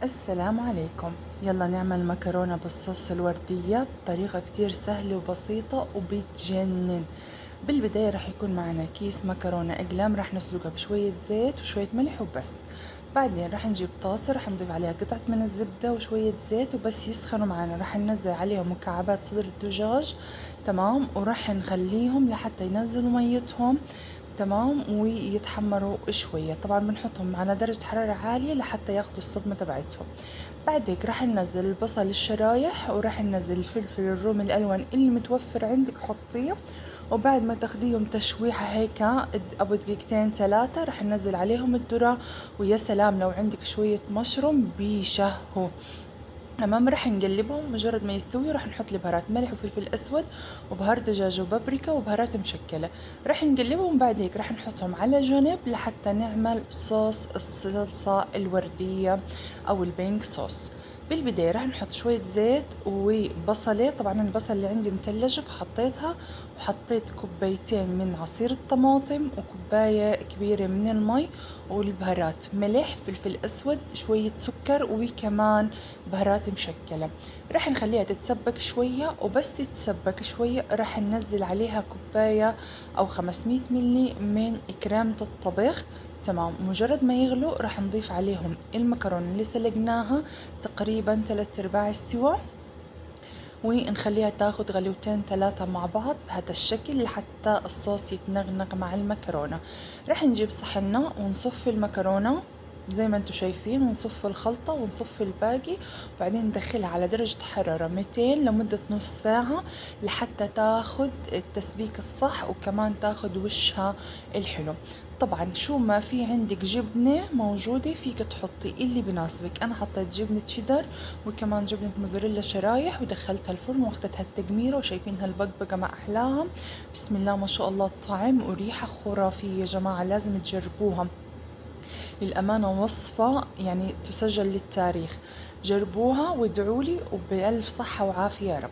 السلام عليكم. يلا نعمل مكرونة بالصوص الوردية بطريقة كتير سهلة وبسيطة وبتجنن. بالبداية رح يكون معنا كيس مكرونة أقلام، رح نسلقها بشوية زيت وشوية ملح وبس. بعدين رح نجيب طاسة، رح نضيف عليها قطعة من الزبدة وشوية زيت وبس يسخنوا معنا رح ننزل عليهم مكعبات صدر الدجاج. تمام، ورح نخليهم لحتى ينزلوا ميتهم. تمام، ويتحمروا شوية. طبعا بنحطهم على درجة حرارة عالية لحتى ياخدوا الصدمة تبعتهم. بعد هيك راح ننزل البصل الشرايح، وراح ننزل الفلفل الرومي الألوان اللي متوفر عندك حطيه. وبعد ما تاخديهم تشويحة هيك أبو دقيقتين ثلاثة راح ننزل عليهم الذرة. ويا سلام لو عندك شوية مشروم بيشهوا. تمام، راح نقلبهم. مجرد ما يستوي راح نحط البهارات ملح وفلفل اسود وبهار دجاج وبابريكا وبهارات مشكله. راح نقلبهم. بعد هيك راح نحطهم على جنب لحتى نعمل صوص الصلصه الورديه او البينك صوص. بالبداية راح نحط شوية زيت وبصلة. طبعا البصل اللي عندي متلجة فحطيتها، وحطيت كوبايتين من عصير الطماطم وكوباية كبيرة من المي. والبهارات ملح فلفل اسود شوية سكر وكمان بهارات مشكلة. راح نخليها تتسبك شوية، وبس تتسبك شوية راح ننزل عليها كوباية أو 500 ملي من كريمة الطبخ. تمام، مجرد ما يغلوا راح نضيف عليهم المكرونة اللي سلقناها تقريبا 3/4 استوى، ونخليها تاخد غلوتين ثلاثة مع بعض بهذا الشكل لحتى الصوص يتنغنغ مع المكرونة. راح نجيب صحننا ونصف المكرونة زي ما انتم شايفين، ونصف الخلطة ونصف الباقي. وبعدين ندخلها على درجة حرارة 200 لمدة نص ساعة لحتى تاخد التسبيك الصح وكمان تاخد وشها الحلو. طبعا شو ما في عندك جبنة موجودة فيك تحطي اللي بناسبك. أنا حطيت جبنة شيدر وكمان جبنة موزاريلا شرايح ودخلتها الفرن واخدت هالتقميرة، وشايفين هالبقبقة ما أحلاها. بسم الله ما شاء الله، طعم وريحة خرافية يا جماعة، لازم تجربوها. للأمانة وصفة يعني تسجل للتاريخ. جربوها وادعولي وبألف صحة وعافية يا رب.